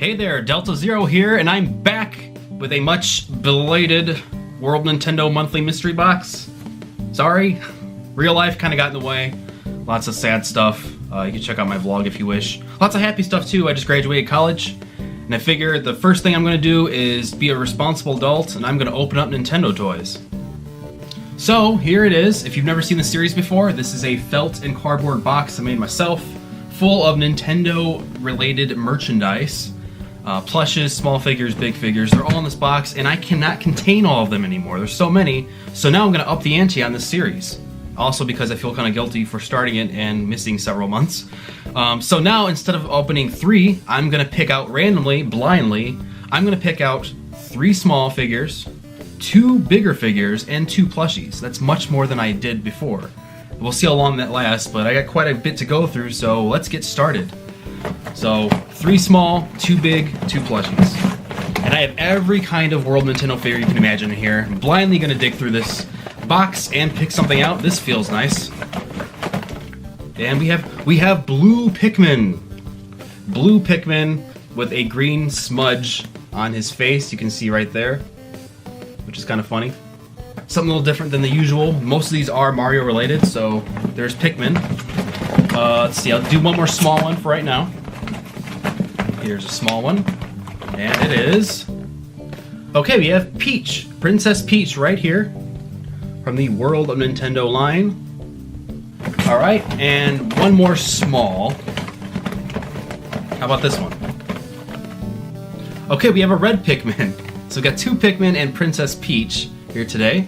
Hey there, Delta Zero here, and I'm back with a much belated World Nintendo Monthly Mystery Box. Sorry, real life kind of got in the way. Lots of sad stuff. You can check out my vlog if you wish. Lots of happy stuff too. I just graduated college, and I figured the first thing I'm going to do is be a responsible adult, and I'm going to open up Nintendo toys. So here it is. If you've never seen the series before, this is a felt and cardboard box I made myself, full of Nintendo-related merchandise. Plushes, small figures, big figures, they're all in this box, and I cannot contain all of them anymore. There's so many, so now I'm going to up the ante on this series. Also because I feel kind of guilty for starting it and missing several months. So now, instead of opening 3, I'm going to pick out randomly, blindly, I'm going to pick out 3 small figures, 2 bigger figures, and 2 plushies. That's much more than I did before. We'll see how long that lasts, but I got quite a bit to go through, so let's get started. So, 3 small, 2 big, 2 plushies. And I have every kind of World Nintendo figure you can imagine in here. I'm blindly going to dig through this box and pick something out. This feels nice. And we have blue Pikmin. Blue Pikmin with a green smudge on his face. You can see right there, which is kind of funny. Something a little different than the usual. Most of these are Mario related, so there's Pikmin. Let's see, I'll do one more small one for right now. Here's a small one. And it is... Okay, we have Peach. Princess Peach right here. From the World of Nintendo line. Alright, and one more small. How about this one? Okay, we have a red Pikmin. So we got 2 Pikmin and Princess Peach here today.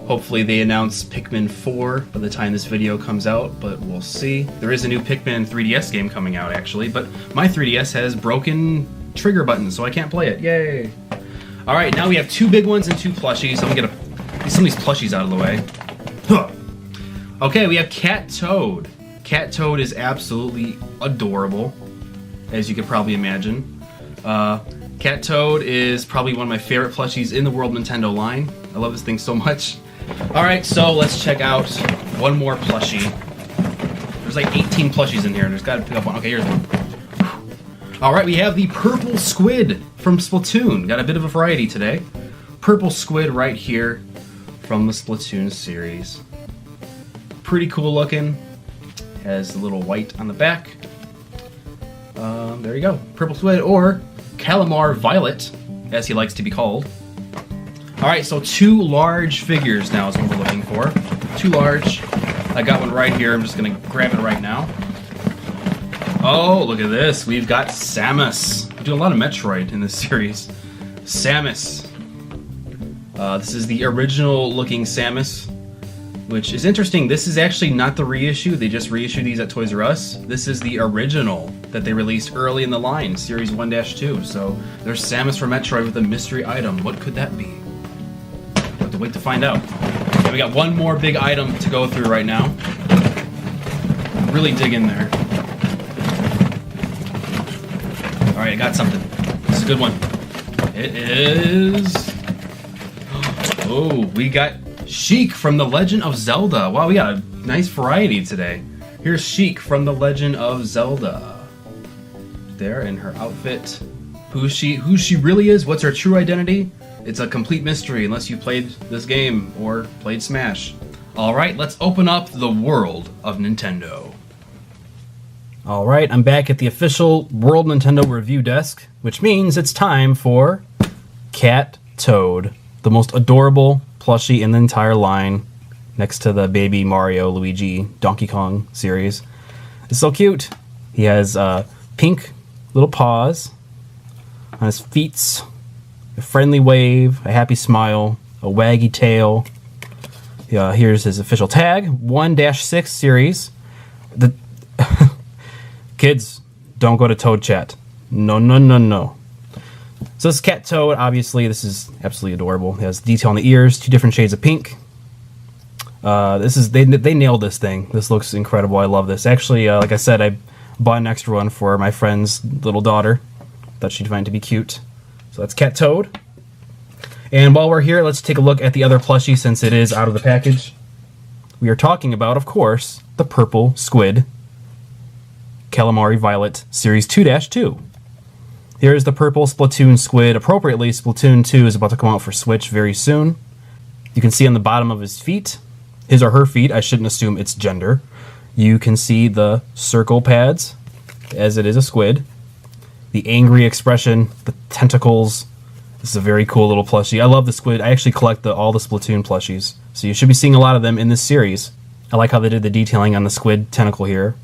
Hopefully they announce Pikmin 4 by the time this video comes out, but we'll see. There is a new Pikmin 3DS game coming out, actually, but my 3DS has broken trigger buttons, so I can't play it. Yay! Alright, now we have 2 big ones and 2 plushies. I'm gonna get some of these plushies out of the way. Huh. Okay, we have Cat Toad. Cat Toad is absolutely adorable, as you could probably imagine. Cat Toad is probably one of my favorite plushies in the World Nintendo line. I love this thing so much. Alright, so let's check out one more plushie. There's like 18 plushies in here. There's got to pick up one. Okay, here's one. Alright, we have the purple squid from Splatoon. Got a bit of a variety today. Purple squid right here from the Splatoon series. Pretty cool looking. Has a little white on the back. There you go. Purple squid, or Calamar Violet, as he likes to be called. Alright, so 2 large figures now is what we're looking for. 2 large. I got one right here. I'm just going to grab it right now. Oh, look at this. We've got Samus. We do a lot of Metroid in this series. Samus. This is the original looking Samus, which is interesting. This is actually not the reissue. They just reissued these at Toys R Us. This is the original that they released early in the line, Series 1-2. So there's Samus from Metroid with a mystery item. What could that be? We'll have to wait to find out. And we got one more big item to go through right now. Really dig in there. Alright, I got something. This is a good one. It is... Oh, we got Sheik from The Legend of Zelda. Wow, we got a nice variety today. Here's Sheik from The Legend of Zelda. There in her outfit. Who she really is, what's her true identity? It's a complete mystery unless you played this game or played Smash. Alright, let's open up the World of Nintendo. Alright, I'm back at the official World Nintendo review desk, which means it's time for Cat Toad, the most adorable plushie in the entire line, next to the baby Mario, Luigi, Donkey Kong series. It's so cute. He has pink little paws on his feet, a friendly wave, a happy smile, a waggy tail. Here's his official tag, 1-6 series. The kids, don't go to Toad Chat. No, no, no, no. So this Cat Toad, obviously, this is absolutely adorable. It has detail on the ears, 2 different shades of pink. They nailed this thing. This looks incredible. I love this. Actually, like I said, I bought an extra one for my friend's little daughter. Thought she'd find it to be cute. So that's Cat Toad. And while we're here, let's take a look at the other plushie since it is out of the package. We are talking about, of course, the purple squid. Calamari Violet Series 2-2. Here's the purple Splatoon Squid. Appropriately, Splatoon 2 is about to come out for Switch very soon. You can see on the bottom of his feet, his or her feet, I shouldn't assume it's gender. You can see the circle pads, as it is a squid. The angry expression, the tentacles. This is a very cool little plushie. I love the squid. I actually collect all the Splatoon plushies. So you should be seeing a lot of them in this series. I like how they did the detailing on the squid tentacle here.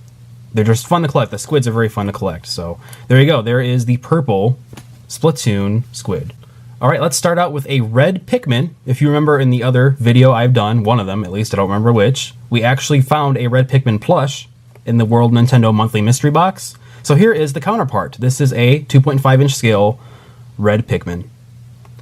They're just fun to collect. The squids are very fun to collect. So there you go. There is the purple Splatoon Squid. All right, let's start out with a red Pikmin. If you remember in the other video I've done, one of them at least, I don't remember which, we actually found a red Pikmin plush in the World Nintendo Monthly Mystery Box. So here is the counterpart. This is a 2.5-inch scale red Pikmin.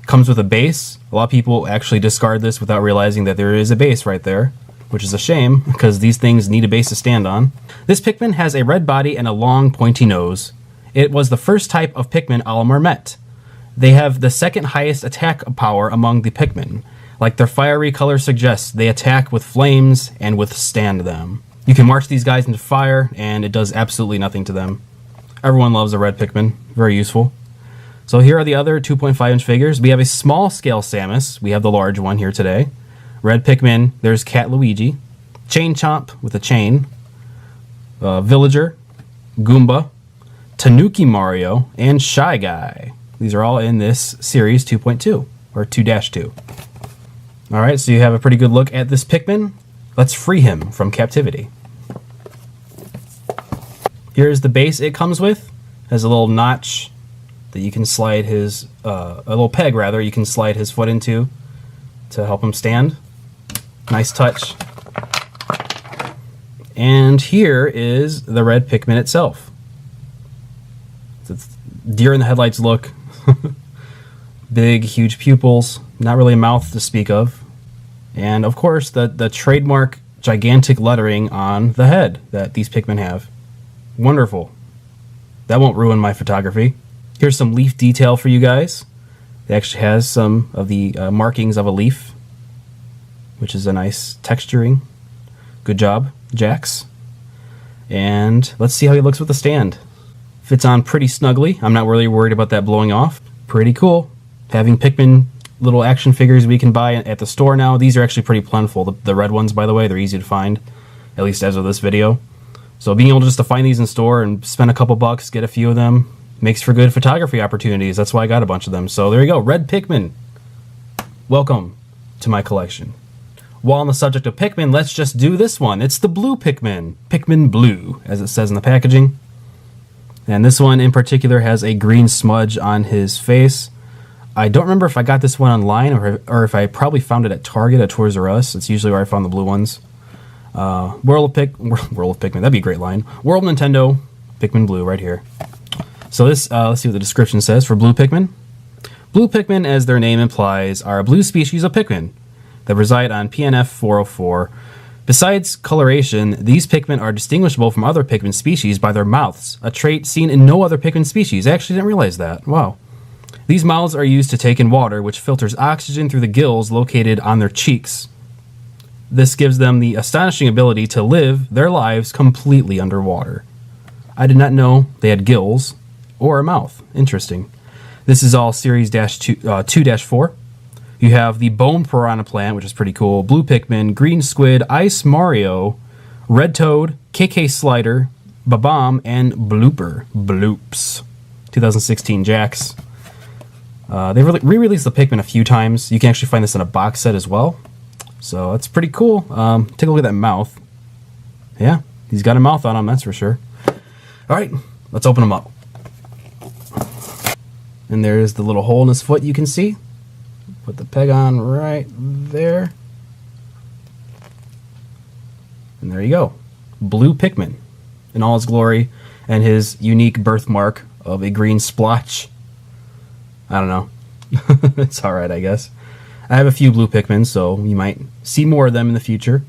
Comes with a base. A lot of people actually discard this without realizing that there is a base right there, which is a shame because these things need a base to stand on. This Pikmin has a red body and a long pointy nose. It was the first type of Pikmin Olimar met. They have the second highest attack power among the Pikmin. Like their fiery color suggests, they attack with flames and withstand them. You can march these guys into fire and it does absolutely nothing to them. Everyone loves a red Pikmin, very useful. So here are the other 2.5-inch figures. We have a small scale Samus. We have the large one here today. Red Pikmin, there's Cat Luigi. Chain Chomp with a chain. Villager, Goomba, Tanuki Mario, and Shy Guy. These are all in this series 2.2, or 2-2. Alright, so you have a pretty good look at this Pikmin. Let's free him from captivity. Here's the base it comes with. It has a little notch that you can slide his, a little peg rather, you can slide his foot into to help him stand. Nice touch. And here is the red Pikmin itself. It's deer in the headlights look. Big, huge pupils. Not really a mouth to speak of. And of course, the trademark gigantic lettering on the head that these Pikmin have. Wonderful. That won't ruin my photography. Here's some leaf detail for you guys. It actually has some of the markings of a leaf, which is a nice texturing. Good job, Jax. And let's see how he looks with the stand. Fits on pretty snugly. I'm not really worried about that blowing off. Pretty cool. Having Pikmin little action figures we can buy at the store now. These are actually pretty plentiful. The red ones, by the way, they're easy to find, at least as of this video. So being able just to find these in store and spend a couple bucks, get a few of them, makes for good photography opportunities. That's why I got a bunch of them. So there you go, red Pikmin. Welcome to my collection. While on the subject of Pikmin, let's just do this one. It's the blue Pikmin. Pikmin Blue, as it says in the packaging. And this one in particular has a green smudge on his face. I don't remember if I got this one online or if I probably found it at Target or Toys R Us. It's usually where I found the blue ones. World of Pikmin, that'd be a great line. World Nintendo, Pikmin Blue right here. So this, let's see what the description says for blue Pikmin. Blue Pikmin, as their name implies, are a blue species of Pikmin that reside on PNF 404. Besides coloration, these Pikmin are distinguishable from other Pikmin species by their mouths, a trait seen in no other Pikmin species. I actually didn't realize that. Wow. These mouths are used to take in water, which filters oxygen through the gills located on their cheeks. This gives them the astonishing ability to live their lives completely underwater. I did not know they had gills or a mouth. Interesting. This is all Series 2-4. You have the Bone Piranha Plant, which is pretty cool, Blue Pikmin, Green Squid, Ice Mario, Red Toad, KK Slider, Babam, and Bloops. 2016 Jax. They re-released the Pikmin a few times. You can actually find this in a box set as well. So that's pretty cool. Take a look at that mouth. Yeah, he's got a mouth on him, that's for sure. All right, let's open him up. And there's the little hole in his foot you can see. Put the peg on right there. And there you go. Blue Pikmin in all his glory and his unique birthmark of a green splotch. I don't know. It's alright, I guess. I have a few blue Pikmin, so you might see more of them in the future.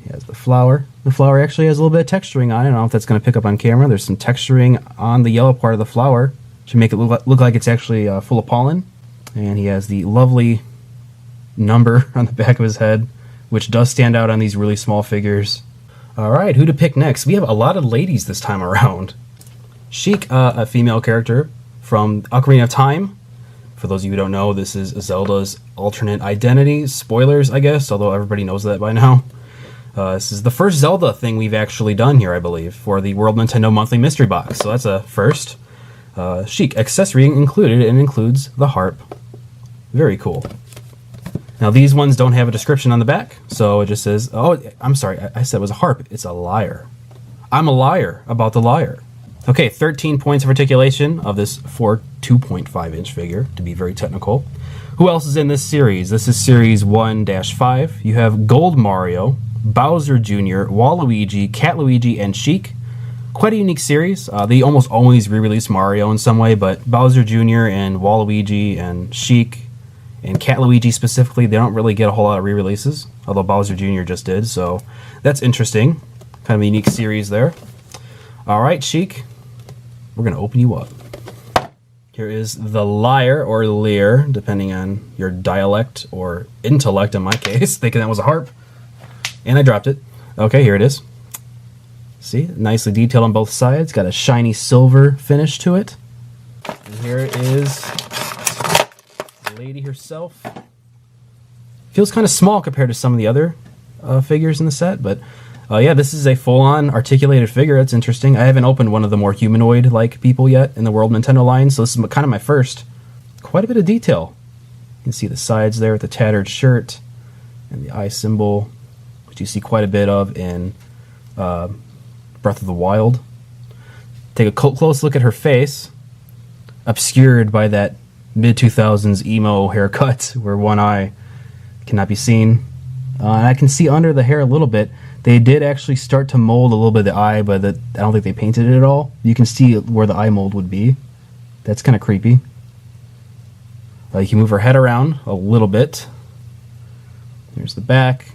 He has the flower. The flower actually has a little bit of texturing on it. I don't know if that's going to pick up on camera. There's some texturing on the yellow part of the flower to make it look like it's actually full of pollen. And he has the lovely number on the back of his head, which does stand out on these really small figures. Alright, who to pick next? We have a lot of ladies this time around. Sheik, a female character from Ocarina of Time. For those of you who don't know, this is Zelda's alternate identity. Spoilers, I guess, although everybody knows that by now. This is the first Zelda thing we've actually done here, I believe, for the World Nintendo Monthly Mystery Box. So that's a first. Sheik, accessory included, and includes the harp. Very cool. Now, these ones don't have a description on the back, so it just says, oh, I'm sorry, I said it was a harp. It's a lyre. I'm a liar about the lyre. Okay, 13 points of articulation of this 2.5-inch figure, to be very technical. Who else is in this series? This is Series 1-5. You have Gold Mario, Bowser Jr., Waluigi, Cat Luigi, and Sheik. Quite a unique series. They almost always re-release Mario in some way, but Bowser Jr. and Waluigi and Sheik and Cat Luigi specifically, they don't really get a whole lot of re-releases, although Bowser Jr. just did, so that's interesting. Kind of a unique series there. All right, Sheik, we're going to open you up. Here is the lyre, or lyre, depending on your dialect or intellect in my case, thinking that was a harp. And I dropped it. Okay, here it is. See, nicely detailed on both sides. Got a shiny silver finish to it. And here is the lady herself. Feels kind of small compared to some of the other figures in the set, but yeah, this is a full-on articulated figure. That's interesting. I haven't opened one of the more humanoid-like people yet in the World Nintendo line, so this is kind of my first. Quite a bit of detail. You can see the sides there with the tattered shirt and the eye symbol, which you see quite a bit of in Breath of the Wild. Take a close look at her face, obscured by that mid-2000s emo haircut where one eye cannot be seen. And I can see under the hair a little bit. They did actually start to mold a little bit of the eye, but I don't think they painted it at all. You can see where the eye mold would be. That's kind of creepy. You can move her head around a little bit. There's the back.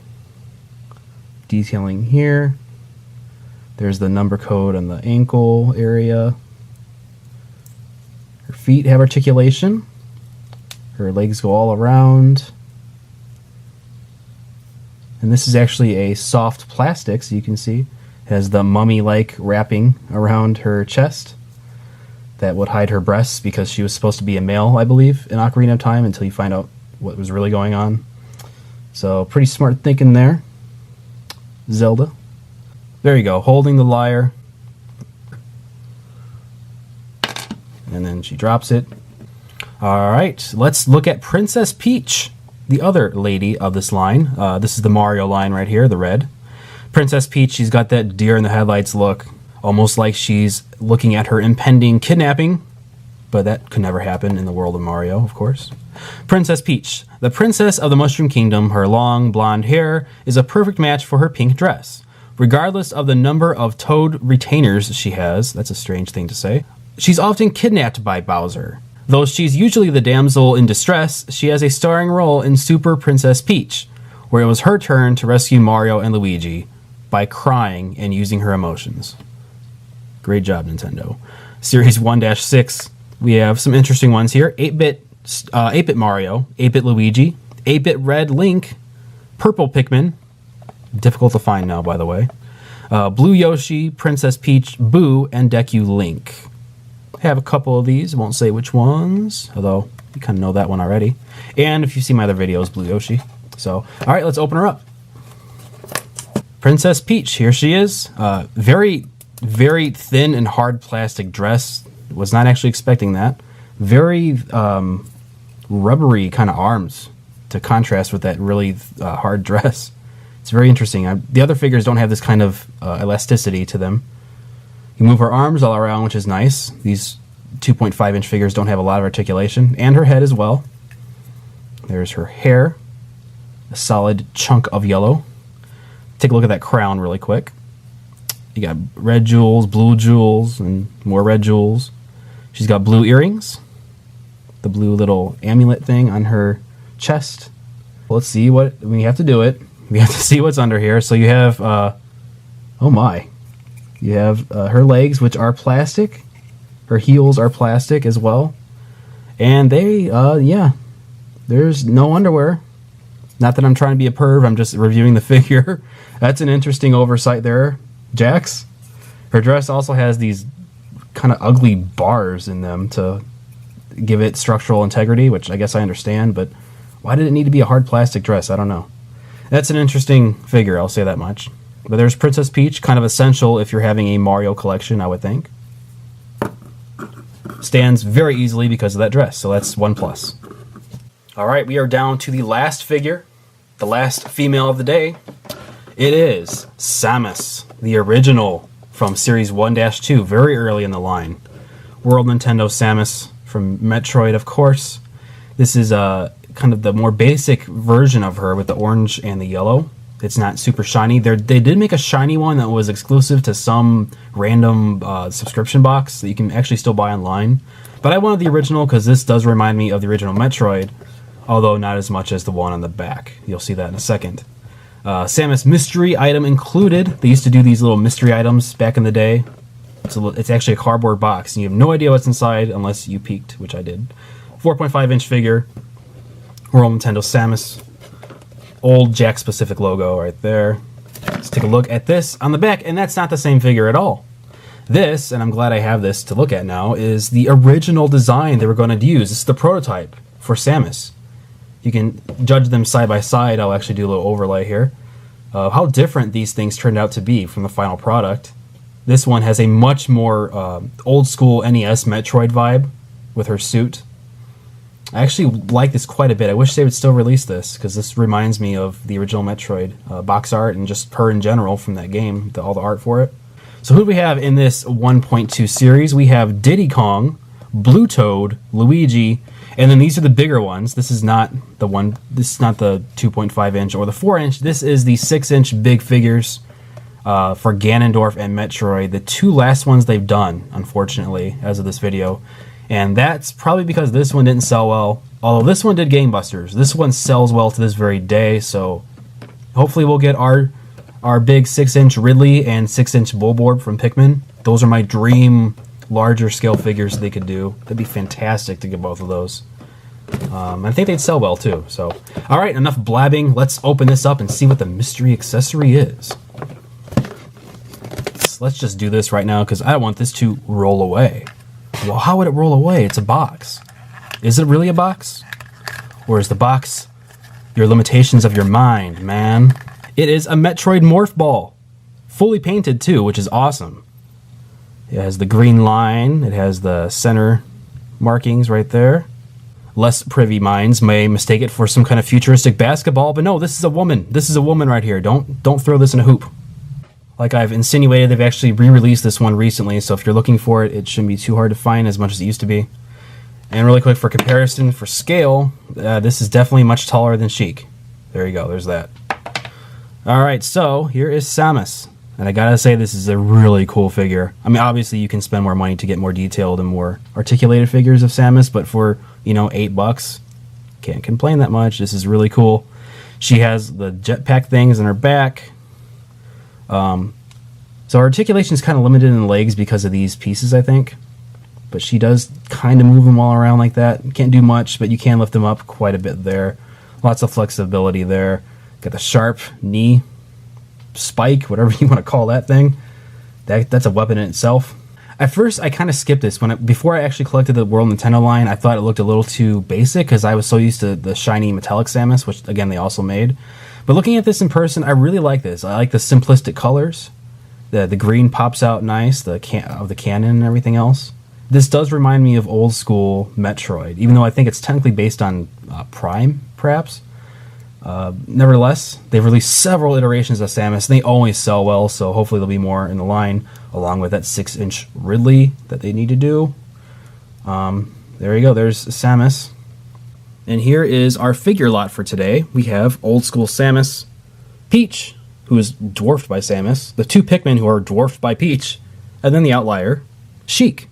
Detailing here. There's the number code on the ankle area. Her feet have articulation. Her legs go all around. And this is actually a soft plastic, so you can see. It has the mummy-like wrapping around her chest that would hide her breasts because she was supposed to be a male, I believe, in Ocarina of Time until you find out what was really going on. So pretty smart thinking there. Zelda. There you go, holding the lyre. And then she drops it. All right, let's look at Princess Peach, the other lady of this line. This is the Mario line right here, the red. Princess Peach, she's got that deer in the headlights look, almost like she's looking at her impending kidnapping, but that could never happen in the world of Mario, of course. Princess Peach, the princess of the Mushroom Kingdom, her long blonde hair is a perfect match for her pink dress. Regardless of the number of toad retainers she has, that's a strange thing to say, she's often kidnapped by Bowser. Though she's usually the damsel in distress, she has a starring role in Super Princess Peach, where it was her turn to rescue Mario and Luigi by crying and using her emotions. Great job, Nintendo. Series 1-6, we have some interesting ones here. 8-bit Mario, 8-bit Luigi, 8-bit Red Link, Purple Pikmin, difficult to find now, by the way, Blue Yoshi, Princess Peach, Boo, and Deku Link. Have a couple of these, won't say which ones, although you kind of know that one already. And if you see my other videos, Blue Yoshi. So, all right, let's open her up. Princess Peach, here she is. Very, very thin and hard plastic dress. Was not actually expecting that. Very rubbery kind of arms to contrast with that really hard dress. It's very interesting. The other figures don't have this kind of elasticity to them. You move her arms all around, which is nice. These 2.5-inch figures don't have a lot of articulation. And her head as well. There's her hair. A solid chunk of yellow. Take a look at that crown really quick. You got red jewels, blue jewels, and more red jewels. She's got blue earrings. The blue little amulet thing on her chest. Let's see what... we have to do it. We have to see what's under here. So you have... oh my... You have her legs, which are plastic. Her heels are plastic as well. And they, yeah, there's no underwear. Not that I'm trying to be a perv, I'm just reviewing the figure. That's an interesting oversight there, Jax. Her dress also has these kind of ugly bars in them to give it structural integrity, which I guess I understand, but why did it need to be a hard plastic dress? I don't know. That's an interesting figure, I'll say that much. But there's Princess Peach, kind of essential if you're having a Mario collection, I would think. Stands very easily because of that dress, so that's 1+. Alright, we are down to the last figure, the last female of the day. It is Samus, the original from Series 1-2, very early in the line. World Nintendo Samus from Metroid, of course. This is kind of the more basic version of her with the orange and the yellow. It's not super shiny. They did make a shiny one that was exclusive to some random subscription box that you can actually still buy online. But I wanted the original because this does remind me of the original Metroid, although not as much as the one on the back. You'll see that in a second. Samus mystery item included. They used to do these little mystery items back in the day. It's actually a cardboard box, and you have no idea what's inside unless you peeked, which I did. 4.5-inch figure. World Nintendo Samus. Old Jack Specific logo right there. Let's take a look at this on the back, and that's not the same figure at all. This, and I'm glad I have this to look at now, is the original design they were going to use. This is the prototype for Samus. You can judge them side by side. I'll actually do a little overlay here. How different these things turned out to be from the final product. This one has a much more old school NES Metroid vibe with her suit. I actually like this quite a bit. I wish they would still release this, because this reminds me of the original Metroid box art and just her in general from that game, all the art for it. So who do we have in this 1.2 series? We have Diddy Kong, Blue Toad, Luigi, and then these are the bigger ones. This is not the 2.5-inch or the 4-inch. This is the 6-inch big figures for Ganondorf and Metroid. The two last ones they've done, unfortunately, as of this video. And that's probably because this one didn't sell well. Although this one did gangbusters. This one sells well to this very day, so hopefully we'll get our big 6-inch Ridley and 6-inch Bulborb from Pikmin. Those are my dream larger scale figures they could do. That'd be fantastic to get both of those. I think they'd sell well too. So, alright, enough blabbing. Let's open this up and see what the mystery accessory is. Let's just do this right now because I want this to roll away. Well, how would it roll away? It's a box. Is it really a box? Or is the box your limitations of your mind, man? It is a Metroid Morph Ball. Fully painted too, which is awesome. It has the green line. It has the center markings right there. Less privy minds may mistake it for some kind of futuristic basketball, but no, this is a woman. This is a woman right here. Don't throw this in a hoop. Like I've insinuated, they've actually re-released this one recently, so if you're looking for it, it shouldn't be too hard to find as much as it used to be. And really quick, for comparison, for scale, this is definitely much taller than Sheik. There you go, there's that. Alright, so here is Samus. And I gotta say, this is a really cool figure. I mean, obviously you can spend more money to get more detailed and more articulated figures of Samus, but for, you know, $8, can't complain that much. This is really cool. She has the jetpack things in her back. So her articulation is kind of limited in the legs because of these pieces, I think. But she does kind of move them all around like that. Can't do much, but you can lift them up quite a bit there. Lots of flexibility there. Got the sharp knee spike, whatever you want to call that thing. That's a weapon in itself. At first, I kind of skipped this. Before I actually collected the World Nintendo line, I thought it looked a little too basic because I was so used to the shiny metallic Samus, which, again, they also made. But looking at this in person, I really like this. I like the simplistic colors. The green pops out nice, of the cannon and everything else. This does remind me of old school Metroid, even though I think it's technically based on Prime, perhaps. Nevertheless, they've released several iterations of Samus. They always sell well, so hopefully there'll be more in the line, along with that 6-inch Ridley that they need to do. There you go, there's Samus. And here is our figure lot for today. We have old school Samus, Peach, who is dwarfed by Samus, the two Pikmin who are dwarfed by Peach, and then the outlier, Sheik.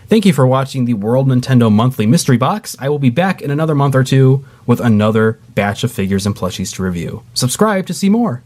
Thank you for watching the World Nintendo Monthly Mystery Box. I will be back in another month or two with another batch of figures and plushies to review. Subscribe to see more.